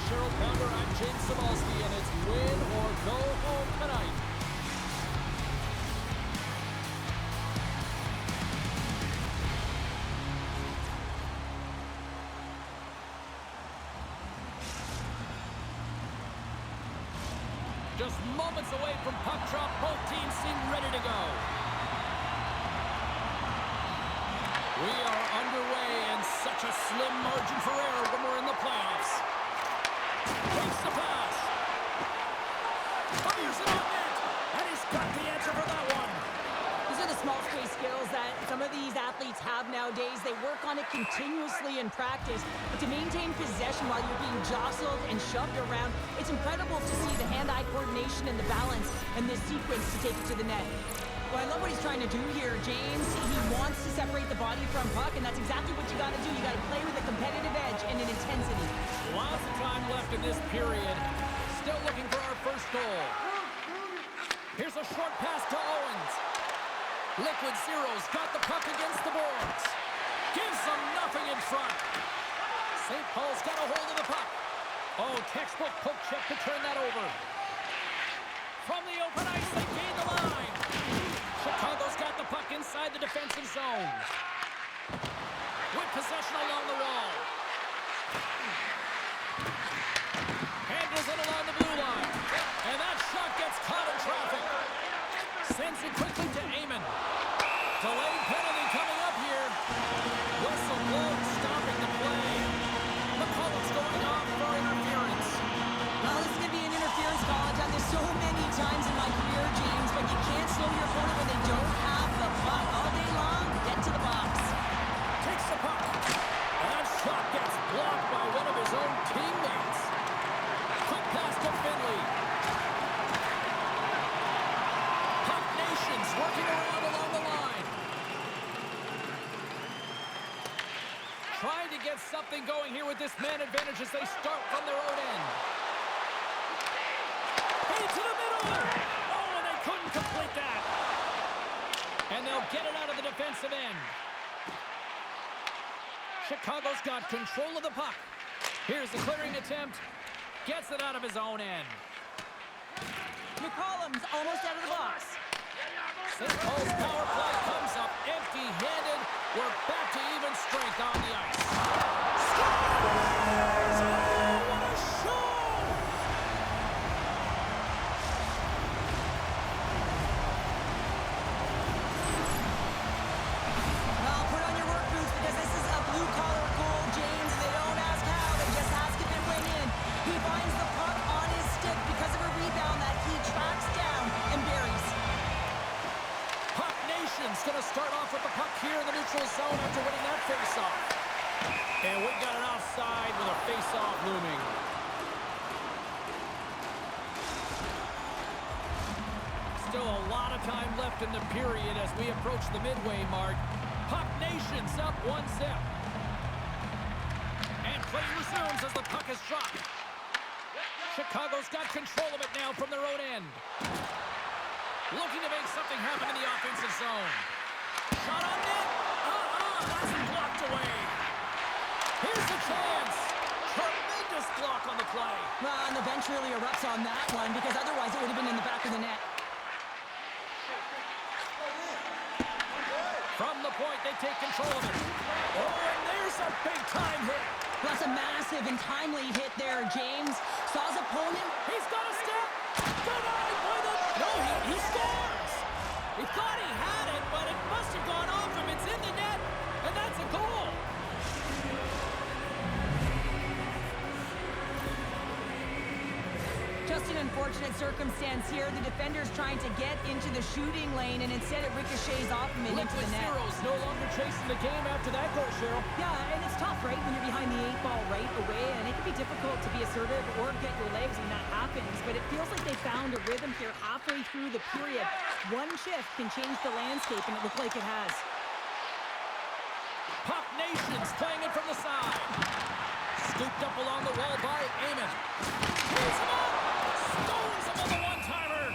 Cheryl Pounder, I'm James Cebulski, and it's win or go home tonight. Just moments away from puck drop, both teams seem ready to go. We are underway, and such a slim margin for error when we're in the playoffs. Takes the pass. Fires it on net, and he's got the answer for that one. These are the small space skills that some of these athletes have nowadays. They work on it continuously in practice, but to maintain possession while you're being jostled and shoved around, it's incredible to see the hand-eye coordination and the balance and this sequence to take it to the net. Well, I love what he's trying to do here, James. He wants to separate the body from puck, and that's exactly what you got to do. You got to play with a competitive edge and an intensity. Lots of time left in this period. Still looking for our first goal. Here's a short pass to Owens. Liquid Zero's got the puck against the boards. Gives them nothing in front. St. Paul's got a hold of the puck. Oh, textbook poke check to turn that over. From the open ice, they gain the line. Chicago's got the puck inside the defensive zone. With possession along the wall. Handles it along the blue line. And that shot gets caught in traffic. Sends it quickly to Amon. Delayed penalty coming up here. Whistle blown, stopping the play. McCollum's going off for interference. Well, this is going to be an interference call. I've done this so many times in my career, James, but you can't slow your opponent when they don't have the puck all day long. Get to the box. Takes the puck. And that shot gets blocked by one of his own teammates. Quick pass to Finley. Puck Nations working around along the line. Trying to get something going here with this man advantage as they start from their own end. Into the middle! Oh, and they couldn't complete that. And they'll get it out of the defensive end. Chicago's got control of the puck. Here's the clearing attempt. Gets it out of his own end. McCollum's almost out of the box. St. Paul's power play comes up empty-handed. We're back to even strength on the ice. Scores! Oh, what a show! Well, put on your work boots because this is a blue-collar goal, James. They don't ask how, they just ask if it went in. He finds the puck on his stick because of a rebound that he tracks down and buries. Puck Nation's going to start off with the puck here in the neutral zone after winning that face-off. And we got it outside with a face-off looming. Still a lot of time left in the period as we approach the midway mark. Puck Nation's up 1-0. And play resumes as the puck is dropped. Chicago's got control of it now from their own end. Looking to make something happen in the offensive zone. Shot on net. That's blocked away. Here's the chance. Tremendous block on the play. Well, and the bench really erupts on that one because otherwise it would have been in the back of the net. From the point, they take control of it. Oh, and there's a big-time hit. That's a massive and timely hit there, James. Saw his opponent. He's got a step. Denied by the... No, he scores. He thought he had it, but it must have gone off him. It's in the net, and that's a goal. Just an unfortunate circumstance here. The defender's trying to get into the shooting lane, and instead it ricochets off him and into Liquid the net. Zero's no longer chasing the game after that goal, Cheryl. Yeah, and it's tough, right, when you're behind the 8-ball right away, and it can be difficult to be assertive or get your legs when that happens, but it feels like they found a rhythm here halfway through the period. One shift can change the landscape, and it looks like it has. Puck Nation's playing it from the side. Scooped up along the wall by Amon. Pulls him up. Stones him on the one-timer.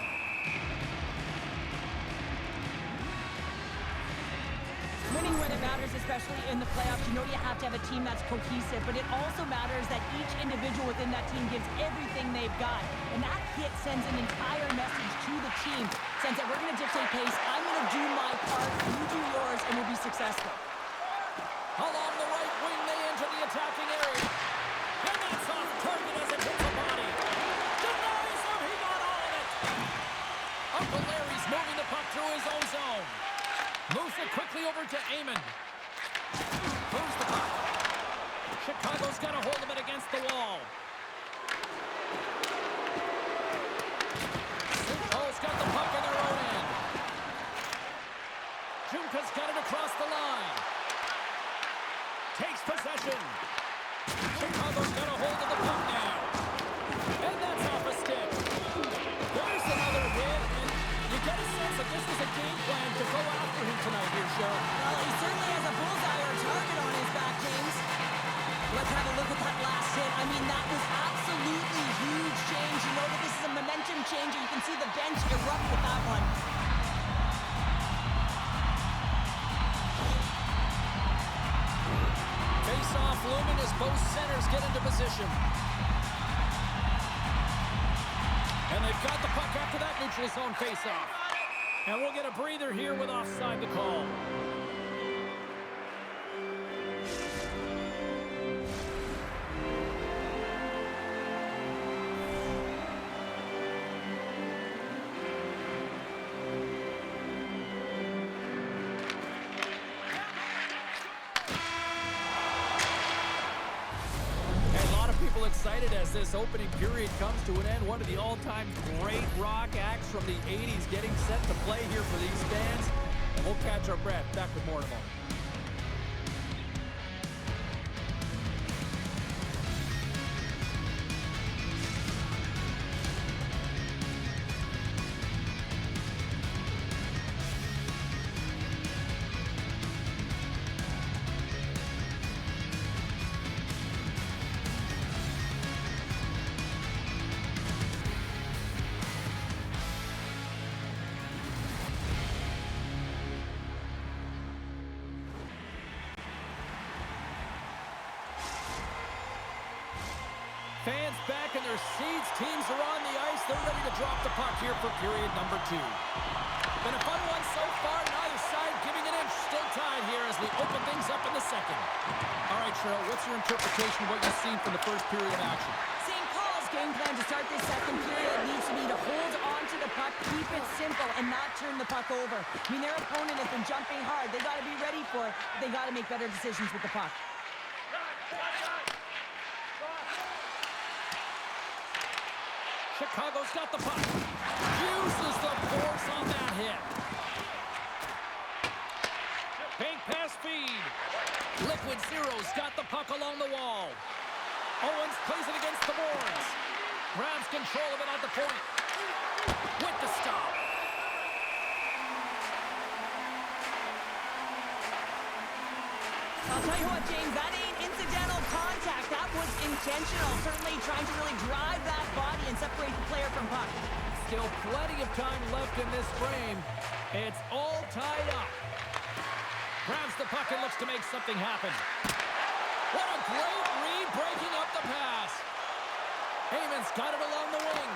Winning when it matters. matters, especially in the playoffs. You know you have to have a team that's cohesive, but it also matters that each individual within that team gives everything they've got. And that hit sends an entire message to the team, saying that we're going to dictate pace, I'm going to do my part, you do yours, and we'll be successful. Along the right wing, they enter the attacking area. And that's off target as it hits the body. Denies him, he got all of it. Uncle Larry's moving the puck through his own zone. Moves it quickly over to Amon. Moves the puck. Chicago's got a hold of it against the wall. St. Paul's got the puck in their own end. Junka's got it across the line. Takes possession. Chicago's got a hold of the puck now. And that's off a stick. There's another hit, and you get a sense that this was a game plan to go after him tonight here, Cheryl. Well, he certainly has a bullseye or a target on his back, James. Let's have a look at that last hit. I mean, that was absolutely huge change. You know that this is a momentum changer. You can see the bench erupt with that one. Face-off looming as both centers get into position. And they've got the puck after that neutral zone face-off. And we'll get a breather here with offside the call. Excited as this opening period comes to an end. One of the all-time great rock acts from the 80s getting set to play here for these fans. And we'll catch our breath. Back with more in a moment. Fans back in their seats. Teams are on the ice. They're ready to drop the puck here for period number 2. Been a fun one so far. Neither side giving an inch. Still tied here as we open things up in the second. All right, Cheryl, what's your interpretation of what you've seen from the first period of action? St. Paul's game plan to start this second period needs to be to hold on to the puck, keep it simple, and not turn the puck over. I mean, their opponent has been jumping hard. They got to be ready for it. They got to make better decisions with the puck. Chicago's got the puck. Uses the force on that hit. Bank pass feed. Liquid Zero's got the puck along the wall. Owens plays it against the boards. Grabs control of it at the point. With the stop. I'll tell you what, James, that ain't incidental contact. That was intentional. Certainly trying to really drive that body and separate the player from puck. Still plenty of time left in this frame. It's all tied up. Grabs the puck and looks to make something happen. What a great read, breaking up the pass. Heyman's got it along the wing.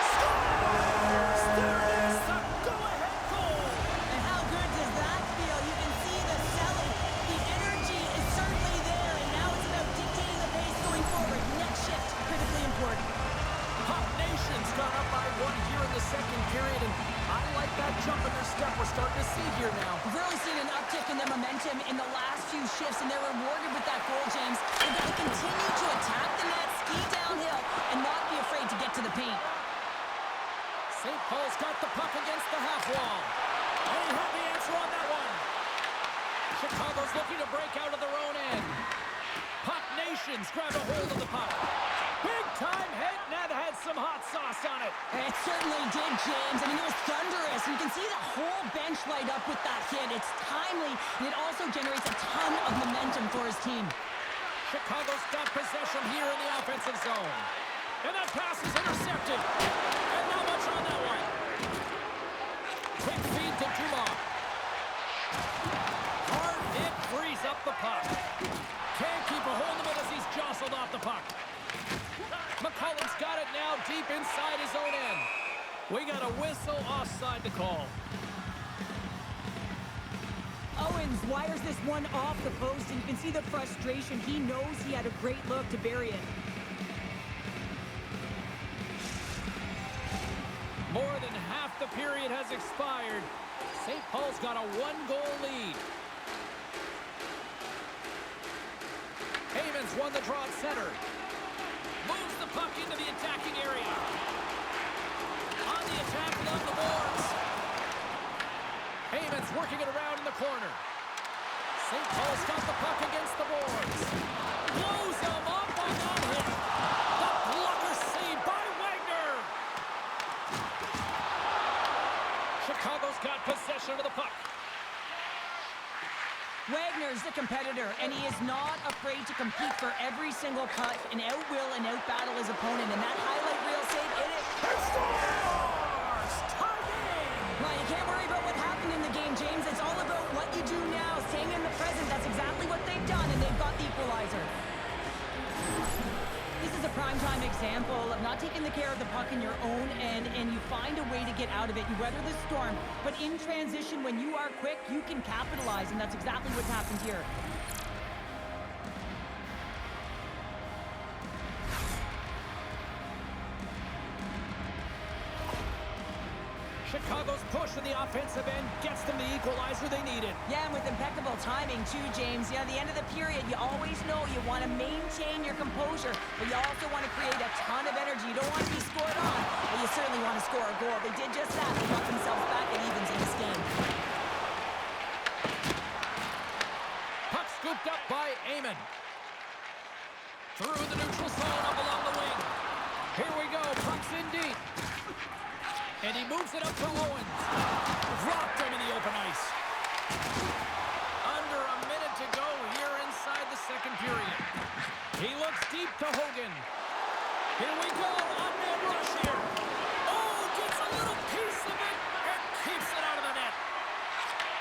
Scores! There is the go-ahead goal! And how good does that feel? You can see the selling. The energy is certainly there, and now it's about dictating the pace going forward. Next shift, critically important. Puck Nation's gone up by 1 here in the second period, and I like that jump in their step we're starting to see here now. We've really seen an uptick in their momentum in the last few shifts, and they're rewarded with that goal, James. They've got to continue to attack the net, ski downhill, and not be afraid to get to the paint. St. Paul's got the puck against the half wall. And he had the answer on that one. Chicago's looking to break out of their own end. Puck Nations grab a hold of the puck. Big time hit, and that had some hot sauce on it. It certainly did, James. I mean, it was thunderous. And you can see the whole bench light up with that hit. It's timely, and it also generates a ton of momentum for his team. Chicago's got possession here in the offensive zone. And that pass is intercepted. And not much on that one. Quick feed to Dumont. Hard hit Cullen's got it now deep inside his own end. We got a whistle offside to call. Owens wires this one off the post, and you can see the frustration. He knows he had a great look to bury it. More than half the period has expired. St. Paul's got a one-goal lead. Heyman's won the draw at center. Moves the puck into the attacking area. On the attack along the boards. Heyman's working it around in the corner. St. Paul's got the puck against the boards. Blows him up on that hit. The blocker saved by Wagner. Chicago's got possession of the puck. Wagner's the competitor, and he is not afraid to compete for every single puck and out-will and out-battle his opponent. And that highlight reel save, it scores! Tie game! Well, you can't worry about what happened in the game, James. It's all about what you do now, staying in the present. That's exactly what they've done, and they've got the equalizer. This is a primetime example of not taking the care of the puck in your own end, and you find a way to get out of it. You weather the storm, but in transition, when you are quick, you can capitalize, and that's exactly what's happened here. Chicago's push in the offensive end gets them the equalizer they needed. Yeah, and with impeccable timing, too, James. You know, at the end of the period, you always know you want to maintain your composure, but you also want to create a ton of energy. You don't want to be scored on, but you certainly want to score a goal. They did just that. They got themselves back at evens in this game. Puck scooped up by Eamon. Through the neutral zone up along the wing. Here we go. Puck's in deep. And he moves it up to Owens. Dropped him in the open ice. Under a minute to go here inside the second period. He looks deep to Hogan. Here we go. On-man rush here. Oh, gets a little piece of it and keeps it out of the net.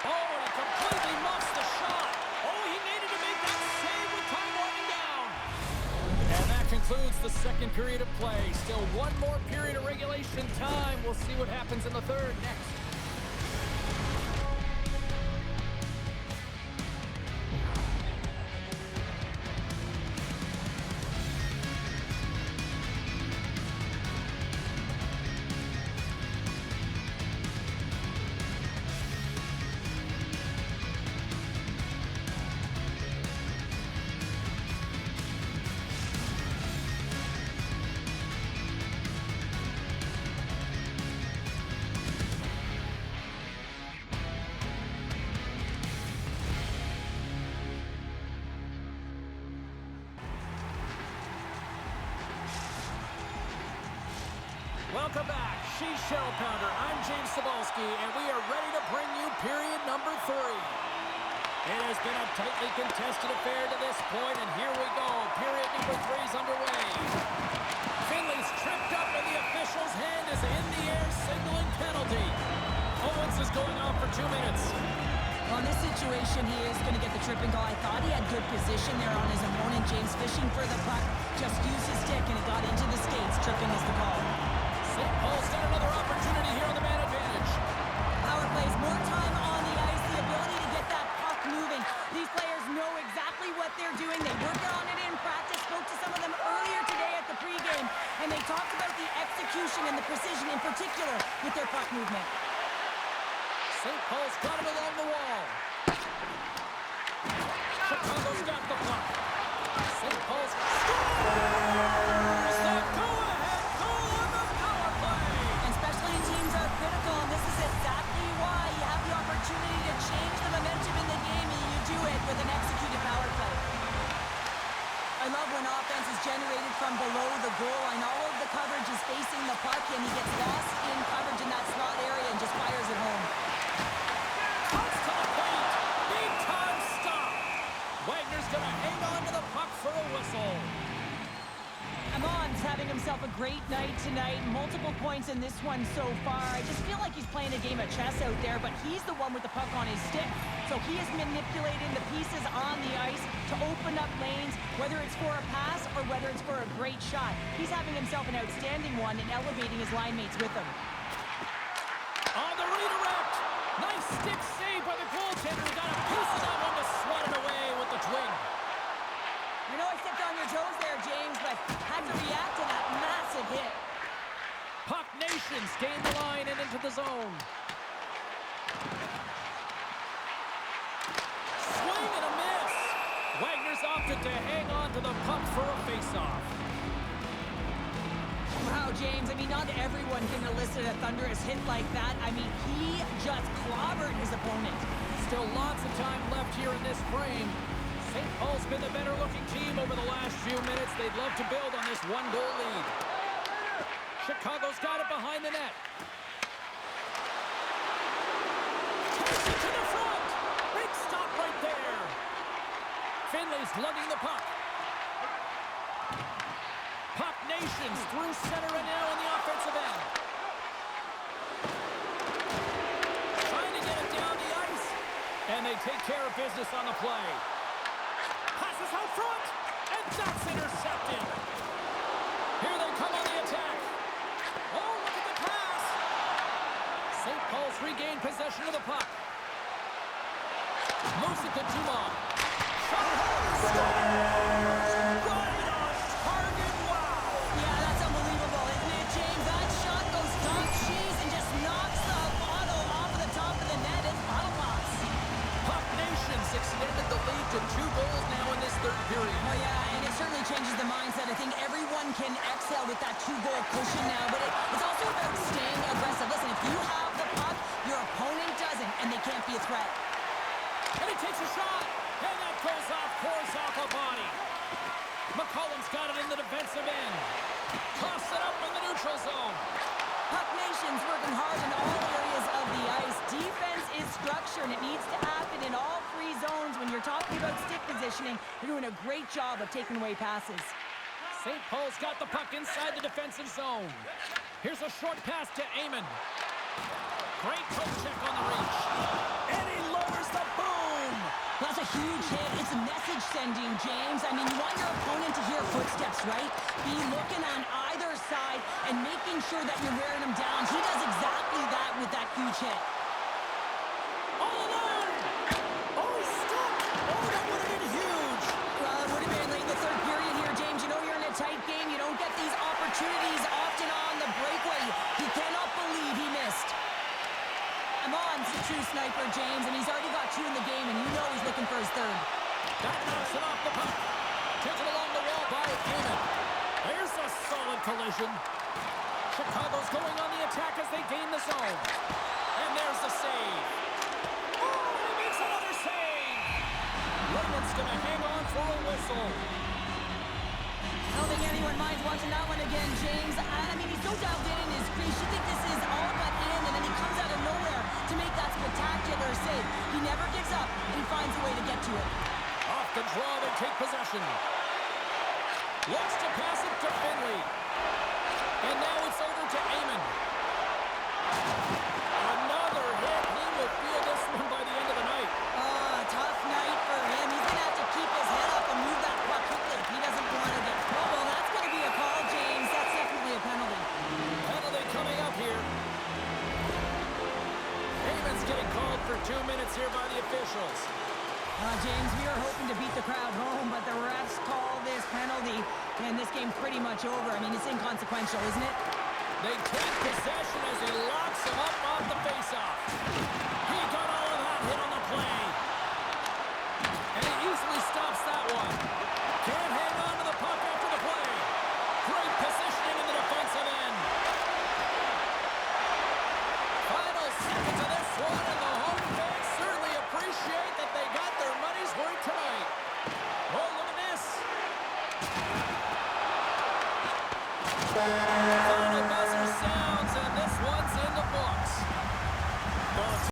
Oh, and he completely muffs the shot. Oh, he needed to make that save with time running down. And that concludes the second period of play. Still one more period of regulation time. We'll see what happens in the third next. Welcome back, She's Shell Pounder. I'm James Cebulski, and we are ready to bring you period number 3. It has been a tightly contested affair to this point, and here we go. Period number 3 is underway. Finley's tripped up, and the official's hand is in the air, signaling penalty. Owens is going off for 2 minutes. Well, in this situation, he is going to get the tripping goal. I thought he had good position there on his opponent. James fishing for the puck, just used his stick, and it got into the skates. Tripping is the call. St. Paul's got another opportunity here on the man advantage. Power plays, more time on the ice, the ability to get that puck moving. These players know exactly what they're doing. They work on it in practice. Spoke to some of them earlier today at the pregame, and they talked about the execution and the precision in particular with their puck movement. St. Paul's got it along the wall. Chicago's got the puck. St. Paul's scores! The go-ahead goal on the power play! And specialty teams are critical, and this is exactly why you have the opportunity to change the momentum in the game, and you do it with an executed power play. I love when offense is generated from below the goal line. All of the coverage is facing the puck, and he gets lost in coverage in that slot area and just fires it home. Comes to the paint. Big time stop. Wagner's going to hang on to the puck for a whistle. Amon's having himself himself a great night tonight. Multiple points in this one so far. I just feel like he's playing a game of chess out there, but he's the one with the puck on his stick. So he is manipulating the pieces on the ice to open up lanes, whether it's for a pass or whether it's for a great shot. He's having himself an outstanding one and elevating his line mates with him. On the redirect. Nice stick save by the goaltender. Got a piece of that one to swat it away with the twin. I know I stepped on your toes there, James, but had to react to that massive hit. Puck Nations gain the line and into the zone. Swing and a miss. Wagner's opted to hang on to the puck for a face-off. Wow, James, I mean, not everyone can elicit a thunderous hit like that. I mean, he just clobbered his opponent. Still lots of time left here in this frame. St. Paul's been the better-looking team over the last few minutes. They'd love to build on this one-goal lead. Chicago's got it behind the net. Takes it to the front. Big stop right there. Finley's lugging the puck. Puck Nations through center and now in the offensive end. Trying to get it down the ice. And they take care of business on the play. Passes out front, and that's intercepted. Here they come on the attack. Oh, look at the pass. St. Paul's regained possession of the puck. Moves it to Dumont. Shot. Right on target. Wow. Yeah, that's unbelievable, isn't it, James? That shot goes top cheese and just knocks the bottle off of the top of the net. It's bottle pops. Puck Nations extended the lead to 2 goals now in this third period. Oh, yeah, and it certainly changes the mindset. I think everyone can excel with that 2-goal cushion now, but it's also about staying aggressive. Listen, if you have the puck, your opponent doesn't, and they can't be a threat. And he takes a shot, and that goes off, pours off a body. McCollum's got it in the defensive end. Toss it up in the neutral zone. Puck Nation's working hard in all areas of the ice. Defense is structure, and it needs to happen in all 3 zones. When you're talking about stick positioning, they're doing a great job of taking away passes. St. Paul's got the puck inside the defensive zone. Here's a short pass to Amon. Great toe check on the reach. And he lowers the boom. That's a huge hit. It's a message sending, James. I mean, you want your opponent to hear footsteps, right? Be looking on either side and making sure that you're wearing him down. He does exactly that with that huge hit. All alone. Oh, he stopped. Oh, that would have been huge. Well, it would have been late in the third period here, James. You know you're in a tight game. You don't get these opportunities often on the breakaway. He cannot believe he missed. Amon's a true sniper, James, and he's already got 2 in the game, and you know he's looking for his 3rd. That knocks it off the puck. Taken along the wall by Amon. There's a solid collision. Chicago's going on the attack as they gain the zone. And there's the save. Oh, he makes another save. Raymond's going to hang on for a whistle. I don't think anyone minds watching that one again, James. I mean, he's so dialed in his crease. You think this is all but in, and then he comes out of nowhere to make that spectacular save. He never gives up, and he finds a way to get to it. Off the draw, they take possession. Looks to pass it to Finley. And now it's over to Amon. Another hit. He will feel this one by the end of the night. Tough night for him. He's going to have to keep his head up and move that puck quickly if he doesn't want to get trouble. That's going to be a call, James. That's definitely a penalty. Penalty coming up here. Amon's getting called for 2 minutes here by the officials. James, we are hoping to beat the crowd home, but the refs call this penalty, and this game's pretty much over. I mean, it's inconsequential, isn't it? They take possession as he locks him up off the faceoff. He got all of that hit on the play. And he easily stops that one. Can't hang on to the puck after the play. Great positioning in the defensive end. Final seconds of this one, and the home fans certainly appreciate that they got their money's worth tonight. Oh, look at this.